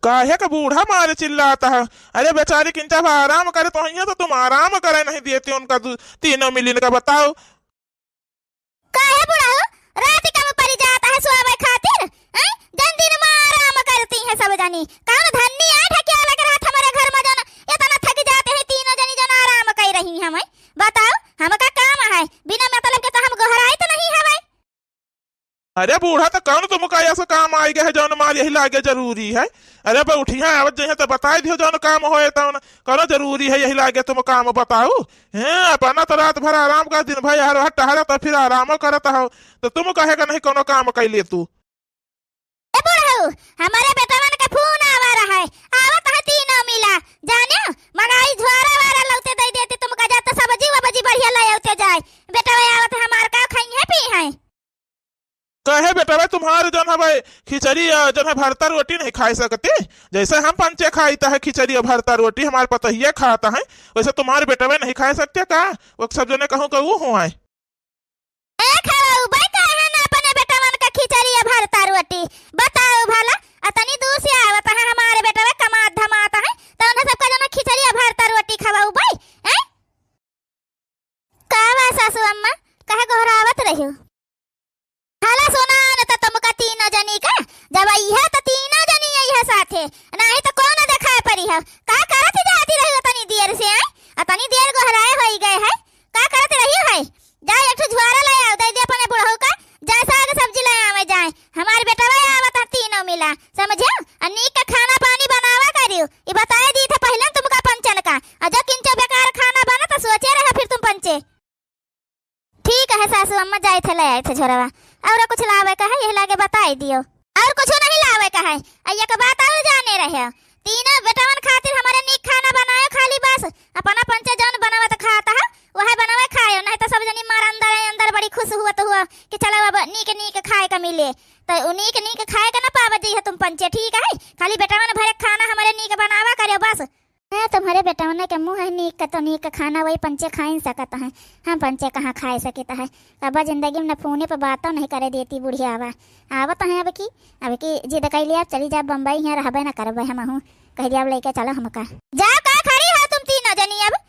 काहे का बूढ़ा मारे चिल्लाता है? अरे बेचारी किंचा आराम करे तो तो तुम आराम करे नहीं देते उनका तीनों मिलिन का बताओ। काहे बुढ़ा हो? रात का परी जाता है सोवे खातिर, हैं? जन दिन में आराम करती है सब जनी। कौन धन्नी आठ क्या लग रहा था हमारे घर में जन इतना थक जाते हैं तीनों जनी जन आराम कर रही हैं। हमें बताओ हमका काम है बिना मतलब के तो हम गोहराई तो नहीं है भाई। अरे बूढ़ा तो कौन तुम का ऐसा काम आ गया है जौन मार यही लागे जरूरी है? अरे भाई उठिया आवत जइहे तो बताई दियो जौन काम होए तो कौन जरूरी है यही लागे तुम काम बताओ। हैं अपना तो रात भर आराम कर दिन भाई हर टहरा तो फिर आराम करता हो तो तुम कहेगा नहीं कोनो काम कैले तू। ए बुढ़ऊ हमारे बेटवन का फोन आवा रहा है, आवत है तीनों मिला जाने मगाई झोरा वारा लौटे दे देते तुम का जाता सब्जी वब्जी बढ़िया ले आते जाए। बेटवा आवत हमार का खाई है पी है। कहे बेटा भाई तुम्हारे जन है भाई खिचड़ी जन है भरता रोटी नहीं खा सकते? जैसे हम पंचे खाईता है खिचड़ी और भरता रोटी हमारे पता ही खाता है वैसे तुम्हारे बेटा भाई नहीं खा सकते का? वो सब जने कहूँ का वो हुआ है खिचड़ी और भरता रोटी बताओ भला अतनी दूर से आवत है हमारे बेटा कमा धमाता है तो उन्हें सबका जना खिचड़ी और भरता रोटी खवाऊ भाई हैं? कावा सासू अम्मा कहे गोहरावत रहियो हाला सोना न तो तुमका तीनों जनी का जब आई है तो तीनों जनी आई है साथे नहीं तो कौन दिखाए परी है का करत जाती रही तनी देर से आई अतनी देर गोहराए होई गए है का करत रही है? जा एक ठो झोरा ले आओ दे दे अपने बुढ़ऊ का जैसा आगे सब्जी ले आवे जाए हमारे बेटा भाई आवत तीनों मिला समझे अनीक का खाना पानी बनावा करियो ये बताए दी थे पहले तुमका पंचन का जो किंचो बेकार खाना बना तो सोचे रहे फिर तुम पंचे। ठीक है सासू अम्मा जाए थे ले आए थे झोरवा और कुछ लावे का है यही लागे बताई दियो और कुछ नहीं लावे का है अय्या का बात और जाने रहे तीनों बेटावन खातिर हमारे नीक खाना बनायो खाली बस अपना पंचे जौन बनावत खाता है वह बनावे खायो नहीं तो सब जनी मार अंदर अंदर बड़ी खुश हुआ तो हुआ कि चलो अब नीक नीक खाए का मिले तो नीक नीक खाए का ना पावत जी है तुम पंचे। ठीक है खाली बेटावन भरे खाना हमारे नीक बनावा करियो बस। तुम्हारे बेटावन के मुंह है नीक का तो नीक खाना वही पंचे खा ही सकता है हम पंचे कहाँ खाए सकता है। अब जिंदगी में फोने पर बातों नहीं करे देती बुढ़िया आवत है अब की जिद कैली आप चली जा बम्बई यहाँ रहबे ना करबे हम हूँ कह दिया लेके चलो हमका जाओ का खड़ी हो तुम तीनों जनी अब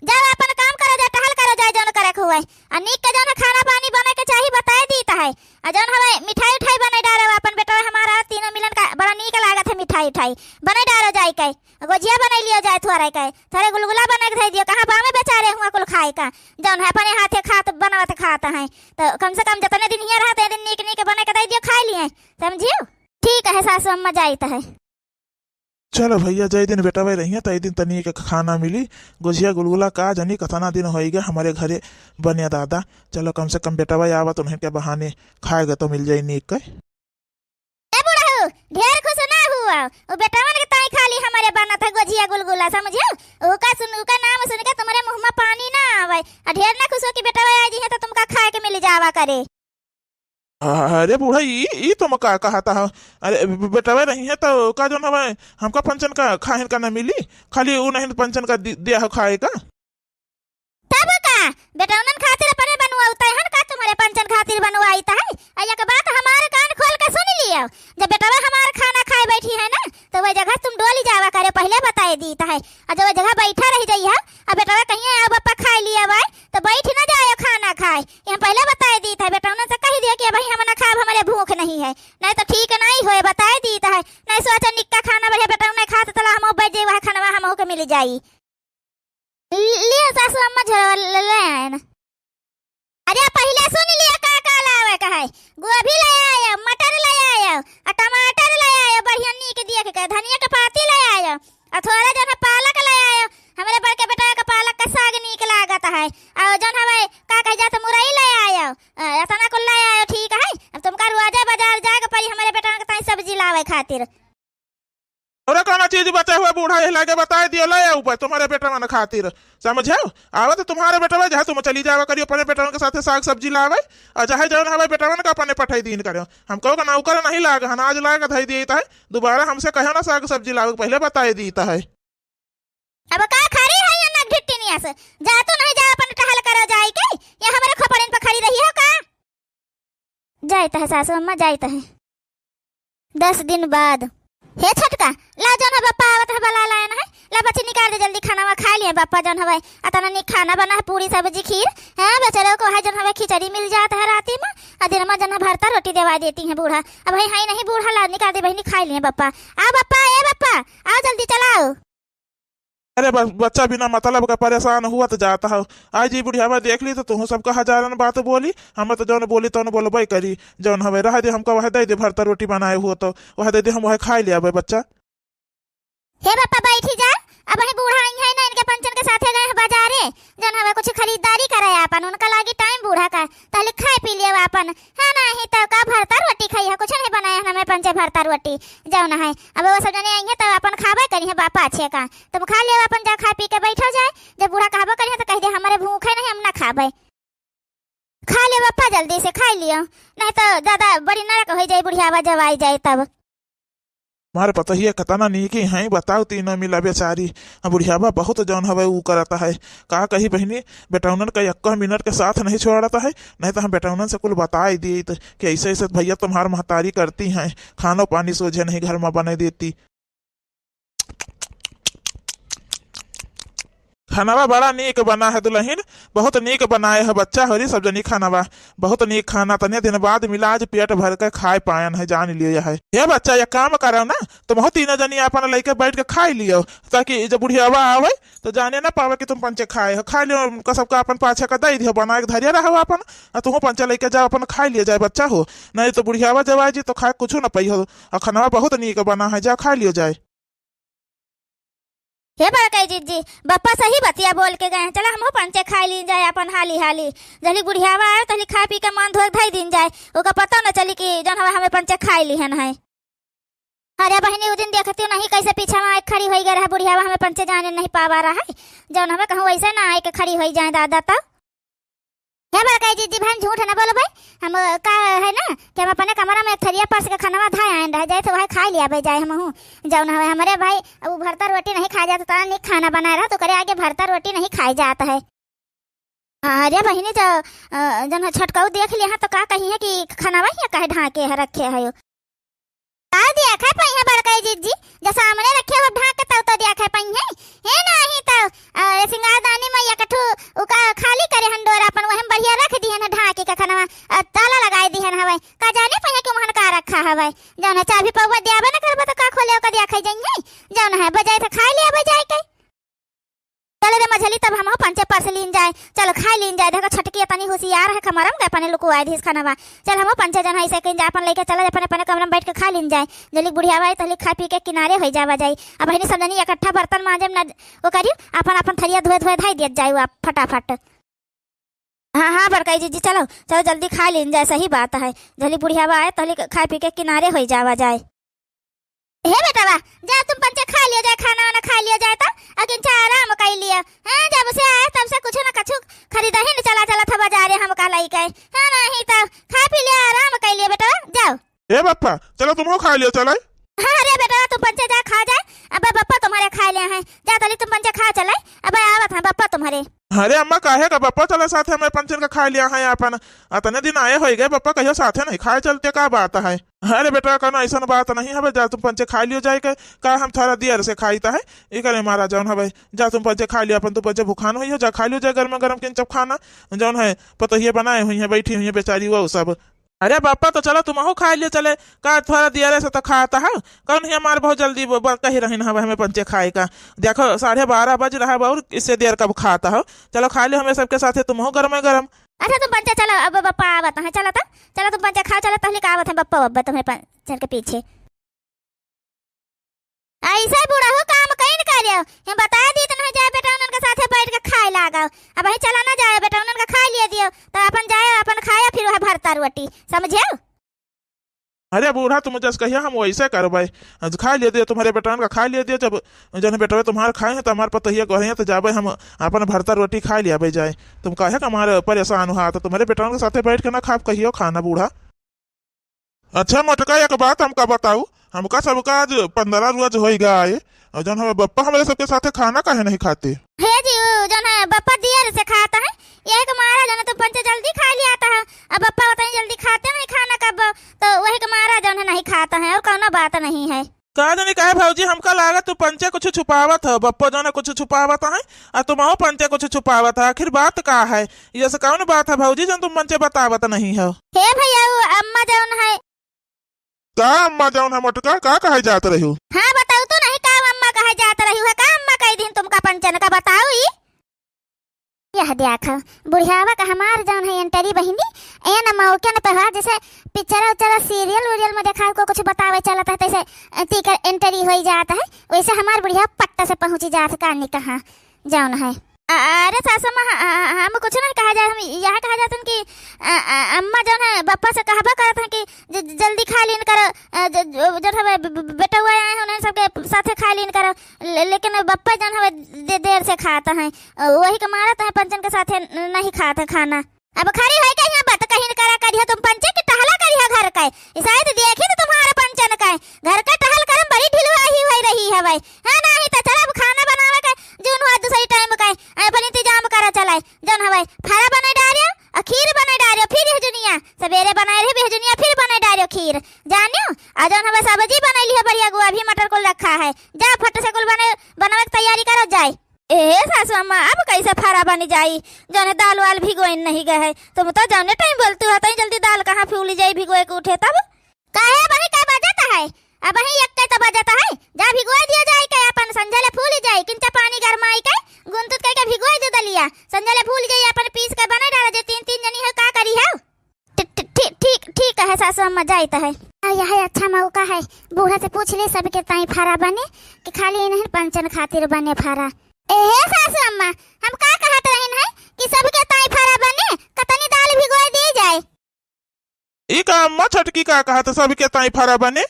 जाओ अपन काम करो जा टहल करो जाए जौन करे हुए अनीक का जौन खाना पानी बने के चाहिए बताए दीता है जौन हवे मिठाई उठाई बने डालो अपन बेटा हमारा तीनों मिलन का बड़ा नीक लागत है मिठाई उठाई बने डालो जाए के गोजिया बना लियो जाए थोड़ा के थोड़े गुलगुला बना के दे दियो कहाँ बामे बेचारे हुआ कुल खाए का जौन है अपने हाथे खात बनावत खाता है तो कम से कम जितने दिन यहाँ रहते दिन नीक नीक बना के दे दियो खा लिए समझियो। ठीक है सासू अम्मा जाइत है। चलो भैया जय दिन बेटा भाई रही तई दिन तनी के खाना मिली गुजिया गुलगुला का जनी कतना दिन हो गया हमारे घरे बने दादा। चलो कम से कम बेटा भाई आवा तो उन्हें के बहाने खाएगा तो मिल जाए नीक के। ढेर खुश ना हुआ वो बेटावन के ताई खाली हमारे बना था गुजिया गुलगुला समझियो उका नाम सुन के तुम्हारे मुंह में पानी ना आवे ढेर ना खुश हो कि बेटा भाई आज है तो तुमका खाए के मिल जावा करे। अरे बूढ़ा ये तुम का कहता है? अरे बेटा भाई नहीं है तो का जो ना हमका पंचन का खाए का ना मिली खाली वो नहीं पंचन का दिया है खाए का तब का बेटावन खातिर अपने बनवाता है का तुम्हारे पंचन खातिर बनवाईता है अया के बात हमारे कान खोल के सुन लियो जब बेटा हमारा खाना खाए बैठी है ना तो वह जगह तुम डोली जावा करे पहले बताए दीता है और जब जगह बैठा रह जाइए अब बेटा कहीं आओ बप्पा खाए लिया भाई तो बैठ ना जाए खाना खाए यहाँ पहले बताए दी था बेटा उन्होंने कह दिया कि भाई हम ना खाए हमारे भूख नहीं है नहीं तो ठीक नहीं होए बताए दी है नहीं सोचा निक्का खाना बढ़िया बेटा उन्हें खा तो हम बैठ जाए वह खाना हम के मिल जाई लिया सासू अम्मा झोल ले आए ना। अरे पहले सुन लिया का लावे का है गोभी ले आयो मटर ले आयो और टमाटर ले आयो बढ़िया नीक दिया के धनिया के पाती ले आयो और थोड़ा जन पालक ले आयो हमारे बड़के बेटा का पालक का साग नीक लागत है और जन हवे का कह जात मुरई ले आयो इतना कुल ले आयो। ठीक है अब तुमका रोजा बाजार जाके पड़ी हमारे बेटा के ताई सब्जी लावे खातिर और कौन चीज बचे हुए बूढ़ा ये लाके बताए दियो ले ऊपर तुम्हारे बेटा मन खातिर समझे आवे तो तुम्हारे बेटा जहाँ तुम चली जावा करियो अपने बेटा के साथ साग सब्जी लावे और चाहे जौन हमारे बेटा का अपने पठाई दीन करो हमको का नौकर नहीं लागे अनाज लाएगा धई देता है दोबारा हमसे कहो ना साग सब्जी लावे पहले बताए देता है। अब का खड़ी है या ना ढिट्टिनिया से जा तो नहीं जा अपन टहल करो जाए के या हमारे खपड़न पे खड़ी रही हो का जाइत है सासू अम्मा जाइत है 10 दिन बाद हे छटका ला जन है बप्पा आवत है बला लायन है ला बच्ची निकाल दे जल्दी खाना खा लिए बप्पा जन हवे अतना नी खाना बना है पूरी सब्जी खीर है बेचारे को है जन हवे खिचड़ी मिल जाता है राती में आ दिन में जन भरता रोटी देवा देती है बूढ़ा अब भाई हाई नहीं बूढ़ा ला निकाल दे बहनी खा लिए बप्पा आ बप्पा ए बप्पा आओ जल्दी चलाओ। अरे बच्चा बिना मतलब का परेशान हुआ तो जाता है। आज जी बुढ़ियावा देख ली तो तुम सबका हजारन बात बोली, हम तो जौन बोली तो बोलबे करी। जौन हमें रह दे हमको वह दे दे भरता रोटी बनाए हुआ तो वह दे दे हम वह खा लिया बच्चा। हे बप्पा बैठी जा अब वही बूढ़ा आई है ना इनके पंचन के साथे गए हैं बाजारे जन हमें कुछ खरीदारी करे अपन उनका लागी टाइम बूढ़ा का तले खाए पी लिया अपन है ना ही तो का भरता रोटी खाई है कुछ नहीं बनाया हमें पंचे भरता रोटी जाओ ना है अब वो सब जने आई है तो अपन खाबे करी है बापा अच्छे का तुम खा लिया अपन जा खा पी के बैठो जाए जब बूढ़ा कहबो करी है तो कह दे हमारे भूखे नहीं हम ना खाबे खा ले बप्पा जल्दी से खा लियो नहीं तो ज्यादा बड़ी नरक हो जाए बुढ़ियावा जब आई जाए तब। हमारे पता ही कतना नहीं कि है बताओ तीनों मिला बेचारी बुढ़ियावा बहुत जौन हवे ऊ करता है का कही बहनी बेटौनन का 1 मिनट के साथ नहीं छोड़ता है नहीं तो हम बेटौनन से कुल बता ही दी कि ऐसे ऐसे भैया तुम्हार महतारी करती हैं खानो पानी सोझे नहीं घर में बने देती। खानावा बड़ा नीक बना है दुल्हन बहुत नीक बनाए है बच्चा हरी सब जनी खानावा बहुत नीक खाना तने दिन बाद मिला आज पेट भर के खाए पायन है जान लियो है। ये बच्चा ये काम करो ना तुम हो तीनों जनी अपन लेके बैठ के खा लियो ताकि जब बुढ़ियावा आवे तो जाने ना पावे कि तुम पंचे खाए हो खा लियो उनका सबका अपन पाछे का दे दियो बना के धरिया रहो अपन तुम पंचे लेके जाओ अपन खा लियो जाए बच्चा हो नहीं तो बुढ़ियावा जब आए जी तो खाए कुछ ना पई हो और खानावा बहुत नीक बना है जा खा लियो जाए। हे बड़काई जीजी बप्पा सही बतिया बोल के गए चला हम पंचे खा ली जाए अपन हाली हाली जल्दी बुढ़ियावा आए तली खा पी के मन धो धई दिन जाए ओका पता न चली कि जन हमें पंचे खाई ली है। अरे बहनी उस दिन देखती हूँ नहीं कैसे पीछे में खड़ी हो गई है बुढ़ियावा हमें पंचे जाने नहीं पावा रहा है जौन हमें कहूँ वैसे ना आए के खड़ी हो जाए दादा तब। हे बड़काई जीजी बहन झूठ ना बोलो भाई हम का है ना कि हम अपने कमरा में थरिया पास के खाना धाए आए रह जाए तो वह खा लिया बे जाए हम जौन है हमारे भाई अब भरता रोटी नहीं खा जाता तो नहीं खाना बना रहा तो करे आगे भरता रोटी नहीं खाई जाता है। अरे बहनी जो जन छटकाऊ देख लिया तो का कही है कि खाना वही कहे ढाके रखे है दिया खा पाई है बड़काई जीजी जो सामने रखे हो ढाक के तो दिया खा पाई है नहीं तो सिंगार दानी मैया कठू उका खाली करे हंडोर अपन वहम बढ़िया रख दी है ना ढाके का खाना ताला लगाई दी है ना हवाई का जाने पाए कि वहन का रखा हवाई जौन चाबी पौवा दियाबे ना करबो तो का खोले का दिया खाई जाई जौन है बजाय तो खा लिया बजाय के चलो रे मझली तब हम पंचे पर से लीन जाए चलो खा लीन जाए देखो छटकी तनी होशियार है कमरम गए अपने लुको आए धिस खाना चल हम पंचे जन ऐसे कहीं अपन लेके चलो अपने अपने कमरा में बैठ के खा लीन जाए जल्दी बुढ़िया भाई तली खा पी के किनारे हो जावा जाए अब बहनी सब जनी इकट्ठा बर्तन मांजे ना वो करियो अपन अपन थरिया धोए धोए धाई दिया जाए आप फटाफट। हाँ हाँ बड़काई जीजी चलो चलो जल्दी खा लीन जाए सही बात है जल्दी बुढ़िया आए तली खा पी के किनारे हो जावा जाए। हे बेटा जा तुम पंचे खा लिया जाए खाना वाना खा लिया जाए तो अगिन चा आराम कर लिया हां जब से आए तब से कुछ ना कुछ खरीदा ही नहीं चला चला था बाजार हम का लाई के हां नहीं तो खा पी लिया आराम कर लिया बेटा जाओ। ए बप्पा चलो तुम खा लियो चले। हाँ अरे बेटा तुम पंचे जा खा जाए अब बप्पा तुम्हारे खा लिया है जा तली तुम पंचे खा चले अब आवत है बप्पा तुम्हारे। अरे अम्मा काहे का बप्पा चले साथे मैं पंचन का खा लिया है अपन अतने दिन आए हो गए बप्पा कहियो साथे नहीं खाए चलते का बात है। अरे बेटा कहना ऐसा बात नहीं है जा तुम पंचे खा लियो जाए का हम थोड़ा देर से खाईता है ये करे मारा जौन है जा तुम पंचे खा लिया अपन तुम पंचे भूखान हुई हो जा खा लियो जाए गर्म गर्म किन चप खाना जौन है पतहिए बनाए हुई है बैठी हुई है बेचारी वो सब। अरे बापा तो चलो तुम खा लियो चले का थोड़ा देर से तो खाता है कौन ही हमारे बहुत जल्दी कही रही ना हमें पंचे खाए का देखो 12:30 बज रहा है और इससे देर कब खाता हो चलो खा लियो हमें सबके साथ तुम हो गरम गरम। अच्छा तुम पंचे चलो अब बप्पा आवत है चलो चलो तुम पंचे खाओ चलो पहले का आवत है बप्पा बब्बा तुम्हें पंचन के पीछे ऐसा बूढ़ा हो काम कहीं करियो हम बता दी तो नहीं जाए बेटा उनके साथे बैठ के खाए लगाओ अब वही चला ना जाए बेटा उनका खा लिया दियो तो अपन जाए अपन खाया फिर वह भरता रोटी समझियो। अरे बूढ़ा तुम जस कहिया हम वैसे करबे खा लिया दियो तुम्हारे बेटा का खा लिया दियो जब जन बेटा तुम्हारे खाए हैं तो हमारे पतहिया कहे तो जाबे हम अपन भरता रोटी खा लिया बे जाए तुम कहे हमारे परेशान हुआ तो तुम्हारे बेटा के साथे बैठ के ना खा कहियो खाना बूढ़ा। अच्छा मोटका एक बात हमका बताऊ हमका सबका आज 15 रोज हो गए और जन है बप्पा हमारे सबके साथे खाना काहे नहीं खाते है जी जन है बप्पा देर से खाता है यही का मारा जन तो पंचे जल्दी खा लिया आता है अब बप्पा बताइए जल्दी खाते नहीं खाना कब तो वही का मारा जन है नहीं खाता है और कौन बात नहीं है कहा जानी काहे भाजी हमका लागत तू पंचे कुछ छुपावत है, बप्पो जो कुछ छुपावत है और तुम पंचे कुछ छुपावत है। आखिर बात का है? ये से कौन बात है भाजी जन तुम पंचे बतावत नहीं हो? हे भैया वो अम्मा जौन है। का अम्मा जौन है मोटका का कहे जात रही हो? हाँ बताओ तो नहीं का अम्मा कहे जात रही है? का अम्मा कई दिन तुमका पंचन का बताओ ही। यह देखो बुढ़ियावा का हमार जौन है एंटरी बहिनी ए न मौके न पहा जैसे पिक्चर उचर सीरियल में देखा को कुछ बतावे चलता है तैसे टिकट एंट्री हो जाता है, वैसे हमार बुढ़िया पट्टा से पहुंची जात कहानी कहाँ जौन है। अरे सासू माँ हम कुछ नहीं कहा जाए, हम यह कहा जाते हैं कि अम्मा जौन है बप्पा से कहबा करते हैं कि जल्दी खा लीन करो, जो है बेटा हुआ आए उन्हें सबके साथे खा लीन करो, लेकिन बप्पा जौन है देर से खाता है, वही का मारत है पंचन के साथे नहीं खाता खाना। अब खड़ी है कहीं बात कहीं करा करियो तुम पंचन की टहला करियो घर का, शायद देखे तो तुम्हारा पंचन का घर का टहल करम बड़ी ढिलवा ही हो रही है भाई। हाँ नहीं तो चल अब खाना बनावे का जून हुआ दूसरी टाइम का अपन इंतजाम करा चलाए जौन है फारा बना डालियो और खीर बना डालियो, फिर भेजुनिया सवेरे बनाए रहे भेजुनिया फिर बना डालियो खीर जानियो आ जौन है सब्जी बनाई है बढ़िया गोभी मटर को रखा है, जा फट से कुल बनावे की तैयारी करो जाए। ए सासू अम्मा अब कैसे फारा बनी जाई जौन दाल वाल भिगोए नहीं गए है, तुम तो जौने टाइम बोलते हो तो जल्दी दाल कहाँ फूली जाई भिगोए के उठे तब काहे बही का बजाता है? अब वही एक तो बजाता है, जा भिगोए दिया जाए के अपन संजले फूल जाए किंचा पानी गरमाई के गुंतुत के भिगोए दे दलिया संजले फूल जाए अपन पीस के बना डाल जे तीन तीन जनी है का करी है। ठीक ठीक है सासू अम्मा जाइत है। यह अच्छा मौका है बूढ़ा से पूछ ले सबके ताई फारा बने कि खाली नहीं पंचन खातिर बने फारा। एहे सासू अम्मा हम का कहत रहन है कि सबके ताई फारा बने कतनी दाल भिगोए दी जाए। ई का अम्मा छटकी का कहत सबके ताई फारा बने?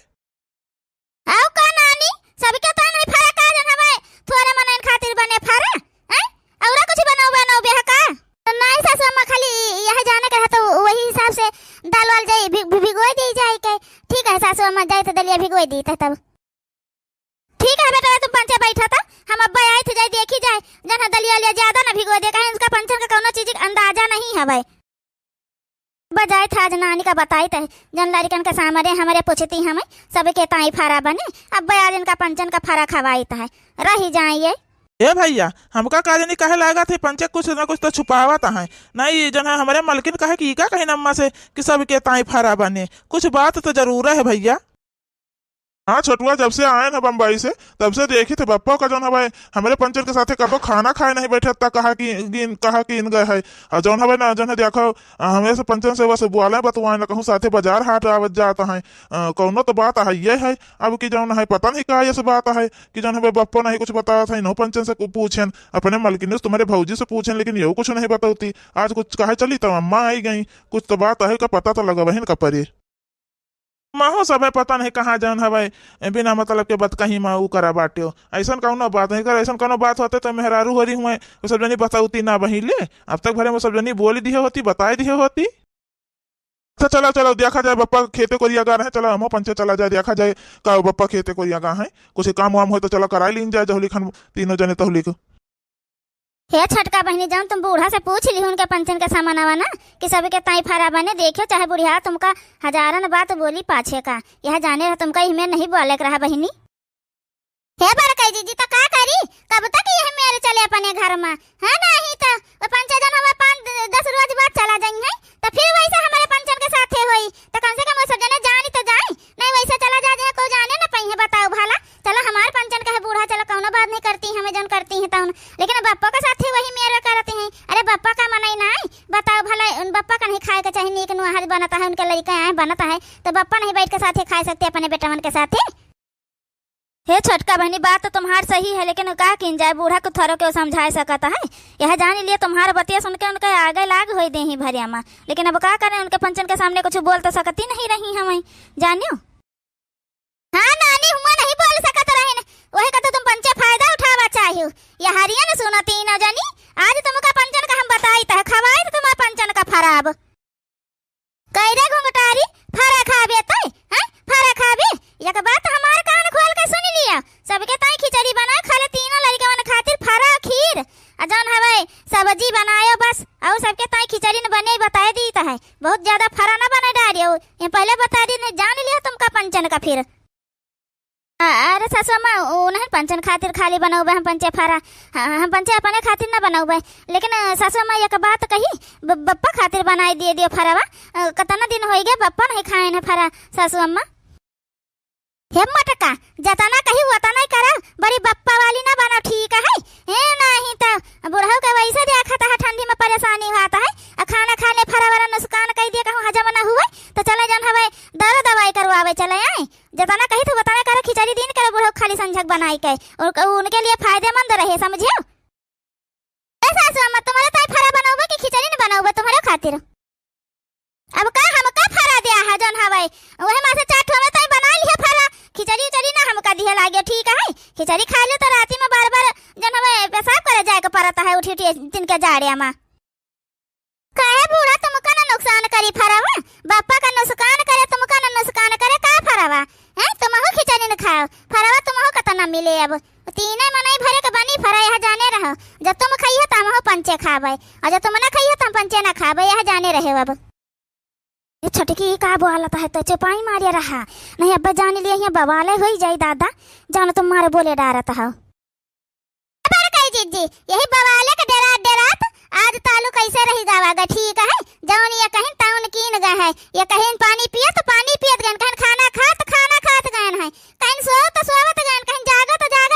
आओ का नानी सबके ताई नहीं फारा का जन हवे थोड़े मनन खातिर बने फारा हैं औरा कुछ बनाओ बेह का नहीं सासू अम्मा खाली यह जाने का तो वही हिसाब से दाल वाल जाए भिगोए दी जाए के। ठीक है सासू अम्मा जाए तो दलिया भिगोए दी तब ठीक है बेटा तुम पंचे बैठा था हम अब्बा आए थे जाए देखी जाए जन दलिया लिया ज्यादा ना भिगो दे कहीं उसका पंचन का कोनो चीज अंदाजा नहीं है भाई। बजाए था आज नानी का बताई थे जन लड़कन के सामने हमारे पूछती हमें सबके ताई फारा बने अब्बा आज इनका पंचन का फारा खवाई है रही जाइए। ए भैया हमका का जानी कहे लगा थे पंचे कुछ न कुछ तो छुपावत है नहीं जन है हमारे मलकिन कहे कि का कहीं अम्मा से कि सबके ताई फारा बने, कुछ बात तो जरूर है भैया। हाँ छोटुआ जब से आए ना बम्बई से तब से देखी थे बप्पा का जौन है हमारे पंचर के साथे कबो खाना खाए नहीं बैठे तक कहा कि इन गए है और जौन है ना जौन है देखो हमें से पंचन से बस बुआले बतवाए ना कहूँ साथे बाजार हाट आवत जाता है कौनो तो बात है ये है अब की जौन है पता नहीं कहा ये बात है कि जौन है बप्पो नहीं कुछ बताया था नो पंचन से पूछें अपने मलकिन तुम्हारे भौजी से पूछें लेकिन ये कुछ नहीं बताती आज कुछ कहे चली तो अम्मा आई गई कुछ तो बात है का पता तो लगा बहन का परे माहो सब पता नहीं कहाँ जौन है बिना मतलब के बात कहीं माँ करा बाटे ऐसा कौनो बात नहीं कर ऐसा कौनो बात होते तो मेहरारू हो रही हुए वो सब जनी बताऊती ना बही ले अब तक भरे में सब जनी बोली दिए होती बताए दिए होती। तो चलो चलो देखा जाए बप्पा खेते को रिया गा रहे चलो हम पंचे चला जाए देखा जाए का बप्पा खेते को रिया गा है कुछ काम वाम हो तो चलो करा लीन जाए जहुली खान तीनों जने तहुली को। हे छटका बहनी जान तुम बूढ़ा से पूछ ली उनके पंचन का सामान आवा ना कि सबके ताई फारा बने देखियो चाहे बुढ़िया तुमका हजारन बात बोली पाछे का यह जाने तुमका ही में नहीं बोले रहा बहनी। हे बरकई जीजी तो का करी कब तक यह मेरे चले अपने घर में है नहीं तो पंचा जन हमें 5-10 रोज बाद चला जाएंगे तो फिर वैसे हमारे पंचन के साथे होई तो कम से कम सब जने जानी तो जाए नहीं वैसे चला जा को जाने ना पई है बताओ भला चलो हमारे पंचन का है बूढ़ा चलो कौनो बात नहीं करती हमें जन करती है तो लेकिन बप्पा के साथ वही मेरे करते हैं। अरे बप्पा का मनाई ना बताओ भला उन बप्पा का नहीं खाए के चाहिए नीक नुआहार बनता है उनके लड़का आए बनता है तो बप्पा नहीं बैठ के साथ खाए सकते अपने बेटवन के साथ। हे छोटका बहनी बात तो तुम्हार सही है लेकिन का किन जाए बूढ़ा को थोड़ा क्यों समझा सकता है यह जान लिए तुम्हारा बतिया सुन के उनके आगे लाग हो दे ही भरिया माँ लेकिन अब का करें उनके पंचन के सामने कुछ बोल तो सकती नहीं रही हमें जानियो। हाँ नानी हुआ नहीं बोल सकत रहे वही का तो तुम पंचे फायदा उठावा चाहिए यह हरिया न सुना तीन जनी आज तुमका पंचन का हम बताई था खवाई तो तुम्हारा पंचन का फराब कैरे घुंघटारी फरा खाबे तय हैं फरा खाबे एक बात हमार कान खोल के सुन लिया सबके ताई खिचड़ी बना खाले तीनों लड़कवन खातिर फरा खीर जौन हवे सब्जी बनायो बस और सबके ताई खिचड़ी न बने बताए दी है बहुत ज्यादा फरा न बना डालियो ये पहले बता दी जान लिया तुमका पंचन का फिर। अरे सासू अम्मा उन्हें पंचन खातिर खाली बनौबे हम पंचे फरा। हम पंचे अपने खातिर ना बनौबे, लेकिन सासू अम्मा एक बात कही, बप्पा खातिर बनाई दियो फरावा। कतना दिन हो गए बप्पा नहीं खाए न फरा सासू अम्मा। हे मटका जतना कही उतना ही करा, बड़ी बप्पा वाली ना बना, ठीक है? हे नहीं तो बुढ़ऊ के वैसे देखता है ठंडी में परेशानी होता है। खाना खाने फरा वाला नुकसान कह दिया कहूँ हजम ना हुए तो चले जन हवे दर दवाई करवावे चले आए। जतना कही तो उतना करे, खिचड़ी दिन करे बुढ़ऊ खाली संझक बनाई के, और उनके लिए फायदेमंद रहे, समझियो? सासू अम्मा तुम्हारे ताई फरा बनाओगे कि खिचड़ी न बनाओगे तुम्हारे खातिर? अब का हम का फरा दिया है जन हवे ओहे मासे चाट हमें ताई बना लिया फरा। खिचड़ी उचड़ी ना हमका दिया लागे, ठीक है? खिचड़ी खा लो तो राती में बार बार जन हवे पेशाब करे जाए के पड़ता है उठी उठी दिन के जाड़े में। काहे बूढ़ा तुमका ना नुकसान करी फरावा, बापा का नुकसान करे तुमका ना नुकसान करे का फरावा? हैं तुमहु खिचड़ी न खाओ फरावा, तुमहु कतना मिले? अब तीने मनाई भरे के बनी फरा, यह जाने रहो। जब तुम खाइए त हमहु पंचे खाबे, और जब तुम ना खाइए त हम पंचे ना खाबे, यह जाने रहे। अब ये छटकी का बोलत है तो चपाई मारिया रहा नहीं, अब जान लिए यहाँ बवाले हो जाई दादा, जान तुम्हारे बोले डारत हो। जी यही बवाले का डरात आज तालू कैसे रही जावागा, ठीक है? जौन ये कहीं टाउन कीन गए है, ये कहीं पानी पिए तो पानी पियत गए, कहीं खाना खात गए है, कहीं सोत तो सोवत गए, कहीं जागत गए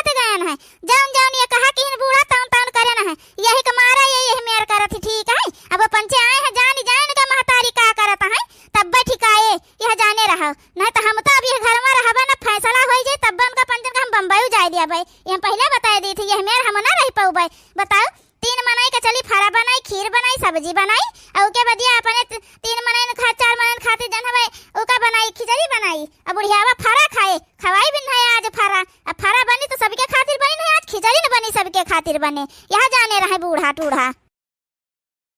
है। जौन जौन ये कहा कि बूढ़ा टाउन करे ना है, यही कमारा यही मेर करत, ठीक है? अब पंचे आए हैं जान का महतारी का करत है, तब ठिकाए यह जाने रहा। नहीं तो हम तो अभी घर में रहबे ना, फैसला हो जाए तब उनका पंचन का हम बम्बई जाए दिया भाई, ये पहले बता दी थी, यह मेर हम ना रह पाऊ भाई। बताओ 3 मनाई का चली फरा बनाई, खीर बनाई, सब्जी बनाई, और के बदिया अपने 3 मनाई खा 4 मनाई खाते जन हवे ओका बनाई, खिचड़ी बनाई। अब बुढ़ियावा फरा खाए खवाई भी नहीं आज फरा। अब फरा बनी तो सबके खातिर बनी नहीं, आज खिचड़ी न बनी सबके खातिर बने, यह जाने रहे बूढ़ा टूढ़ा।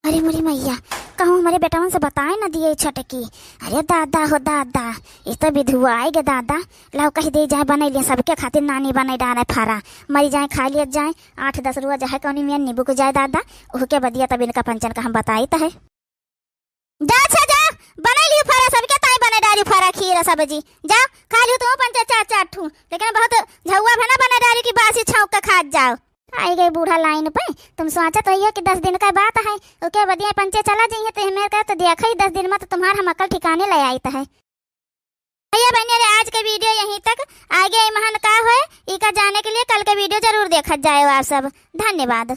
अरे मोरी मैया कहूँ हमारे बेटावन से बताए ना दिए छटकी। अरे दादा हो दादा, ये तो विधुआ आएगे दादा, लाओ कह दे जाए बना लिए सबके खातिर, नानी बना डाले फरा, मरी जाए खा लिया जाए, 8-10 रुआ जाए कौनी में नींबू को जाए दादा, उसके बदिया तब इनका पंचन का हम बताई तो है। जा अच्छा जा बना लियो फरा, सबके ताई बना डाली फरा खीर सब्जी, जाओ खा लियो तुम पंचा 4 ठू, लेकिन बहुत झुआ भना बना डाली की बासी छौक का खा जाओ। आई गई बूढ़ा लाइन पे, तुम सोचा तो ये कि 10 दिन का बात है, ओके बदिया पंचे चला जाइए तो मेरे का तो देखा ही 10 दिन में तो तुम्हारा हम अकल ठिकाने ले आई है। भैया बहने आज के वीडियो यहीं तक, आगे महान का है इका जाने के लिए कल के वीडियो जरूर देखा जाए आप सब। धन्यवाद।